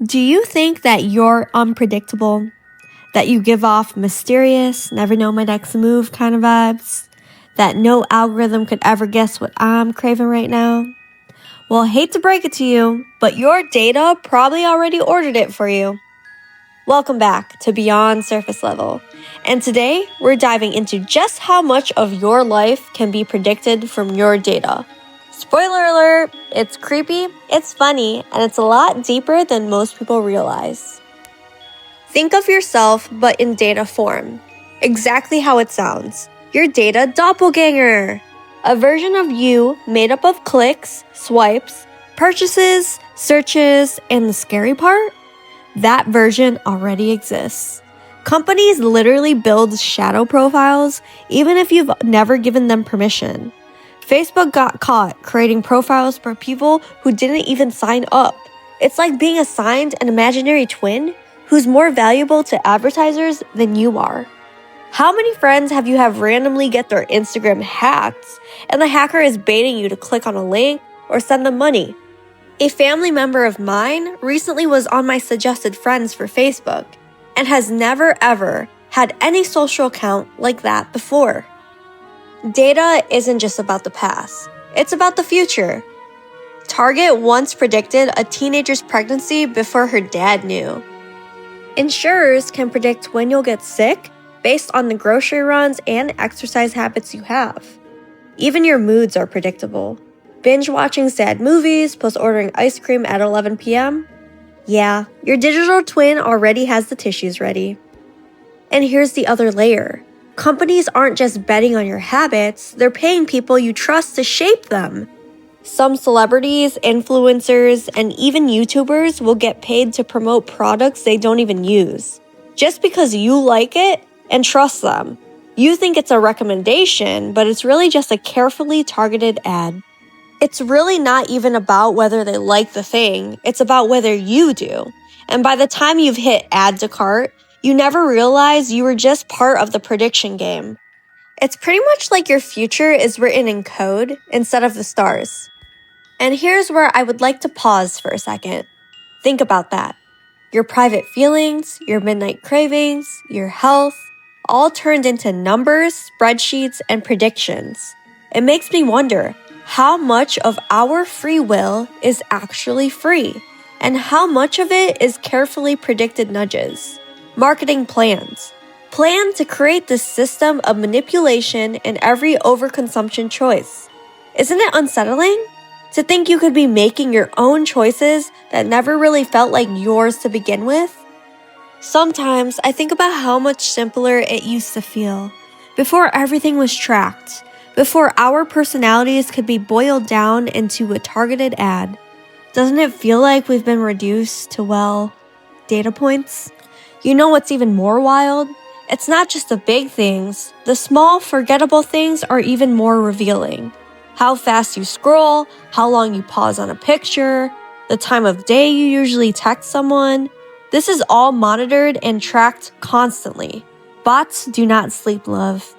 Do you think that you're unpredictable? That you give off mysterious, never know my next move kind of vibes? That no algorithm could ever guess what I'm craving right now? Well, hate to break it to you, but your data probably already ordered it for you. Welcome back to Beyond Surface Level. And today, we're diving into just how much of your life can be predicted from your data. Spoiler alert, it's creepy, it's funny, and it's a lot deeper than most people realize. Think of yourself, but in data form. Exactly how it sounds. Your data doppelgänger. A version of you made up of clicks, swipes, purchases, searches, and the scary part? That version already exists. Companies literally build shadow profiles even if you've never given them permission. Facebook got caught creating profiles for people who didn't even sign up. It's like being assigned an imaginary twin who's more valuable to advertisers than you are. How many friends have you have randomly get their Instagram hacked and the hacker is baiting you to click on a link or send them money? A family member of mine recently was on my suggested friends for Facebook and has never ever had any social account like that before. Data isn't just about the past, it's about the future. Target once predicted a teenager's pregnancy before her dad knew. Insurers can predict when you'll get sick based on the grocery runs and exercise habits you have. Even your moods are predictable. Binge watching sad movies plus ordering ice cream at 11 p.m.? Yeah, your digital twin already has the tissues ready. And here's the other layer. Companies aren't just betting on your habits, they're paying people you trust to shape them. Some celebrities, influencers, and even YouTubers will get paid to promote products they don't even use, just because you like it and trust them. You think it's a recommendation, but it's really just a carefully targeted ad. It's really not even about whether they like the thing, it's about whether you do. And by the time you've hit add to cart, you never realize you were just part of the prediction game. It's pretty much like your future is written in code instead of the stars. And here's where I would like to pause for a second. Think about that. Your private feelings, your midnight cravings, your health, all turned into numbers, spreadsheets, and predictions. It makes me wonder, how much of our free will is actually free? And how much of it is carefully predicted nudges? Marketing plans. Plan to create this system of manipulation in every overconsumption choice. Isn't it unsettling? To think you could be making your own choices that never really felt like yours to begin with? Sometimes I think about how much simpler it used to feel, before everything was tracked, before our personalities could be boiled down into a targeted ad. Doesn't it feel like we've been reduced to, well, data points? You know what's even more wild? It's not just the big things. The small, forgettable things are even more revealing. How fast you scroll, how long you pause on a picture, the time of day you usually text someone. This is all monitored and tracked constantly. Bots do not sleep, love.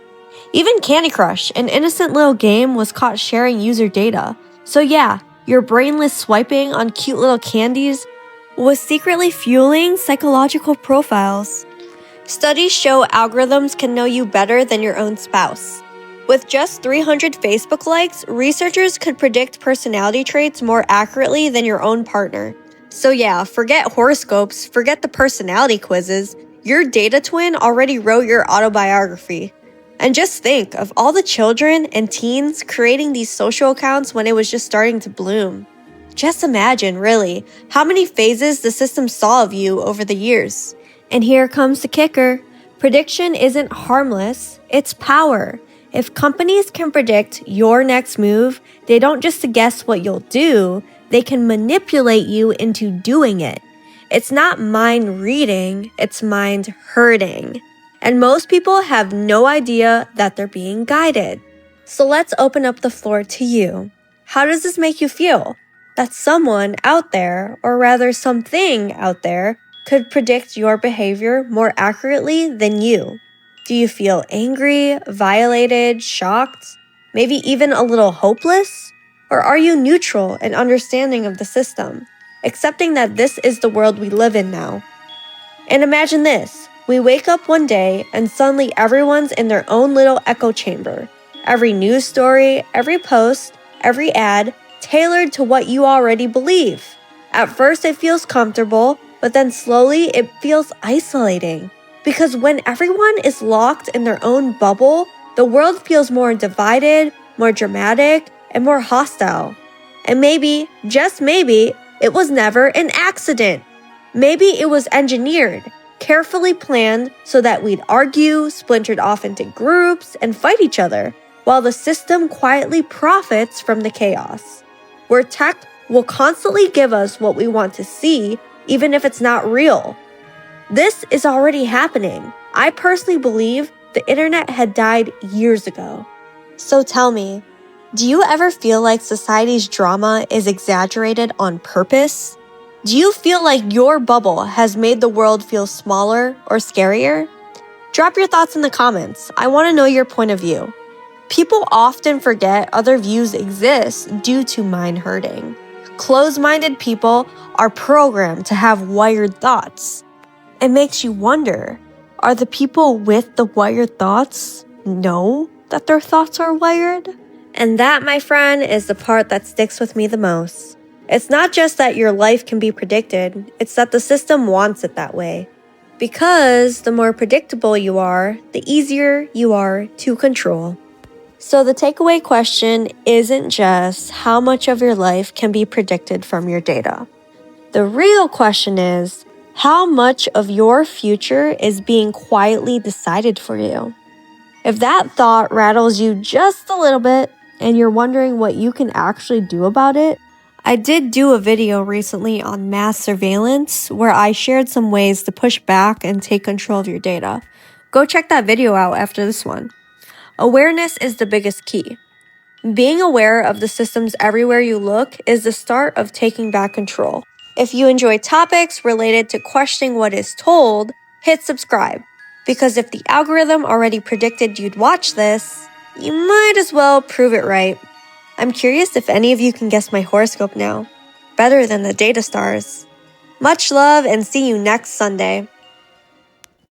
Even Candy Crush, an innocent little game, was caught sharing user data. So yeah, your brainless swiping on cute little candies was secretly fueling psychological profiles. Studies show algorithms can know you better than your own spouse. With just 300 Facebook likes, researchers could predict personality traits more accurately than your own partner. So yeah, forget horoscopes, forget the personality quizzes. Your data twin already wrote your autobiography. And just think of all the children and teens creating these social accounts when it was just starting to bloom. Just imagine, really, how many phases the system saw of you over the years. And here comes the kicker. Prediction isn't harmless, it's power. If companies can predict your next move, they don't just guess what you'll do, they can manipulate you into doing it. It's not mind reading, it's mind herding. And most people have no idea that they're being guided. So let's open up the floor to you. How does this make you feel? That someone out there, or rather something out there, could predict your behavior more accurately than you? Do you feel angry, violated, shocked, maybe even a little hopeless? Or are you neutral and understanding of the system? accepting that this is the world we live in now. And imagine this, we wake up one day and suddenly everyone's in their own little echo chamber. Every news story, every post, every ad, tailored to what you already believe. At first it feels comfortable, but then slowly it feels isolating. Because when everyone is locked in their own bubble, the world feels more divided, more dramatic, and more hostile. And maybe, just maybe, it was never an accident. Maybe it was engineered, carefully planned so that we'd argue, splintered off into groups, and fight each other, while the system quietly profits from the chaos. Where tech will constantly give us what we want to see, even if it's not real. This is already happening. I personally believe the internet had died years ago. So tell me, do you ever feel like society's drama is exaggerated on purpose? Do you feel like your bubble has made the world feel smaller or scarier? Drop your thoughts in the comments. I want to know your point of view. People often forget other views exist due to mind herding. Closed-minded people are programmed to have wired thoughts. It makes you wonder, are the people with the wired thoughts know that their thoughts are wired? And that, my friend, is the part that sticks with me the most. It's not just that your life can be predicted, it's that the system wants it that way. Because the more predictable you are, the easier you are to control. So the takeaway question isn't just how much of your life can be predicted from your data. The real question is, how much of your future is being quietly decided for you? If that thought rattles you just a little bit and you're wondering what you can actually do about it, I did do a video recently on mass surveillance where I shared some ways to push back and take control of your data. Go check that video out after this one. Awareness is the biggest key. Being aware of the systems everywhere you look is the start of taking back control. If you enjoy topics related to questioning what is told, hit subscribe. Because if the algorithm already predicted you'd watch this, you might as well prove it right. I'm curious if any of you can guess my horoscope now. Better than the data stars. Much love and see you next Sunday.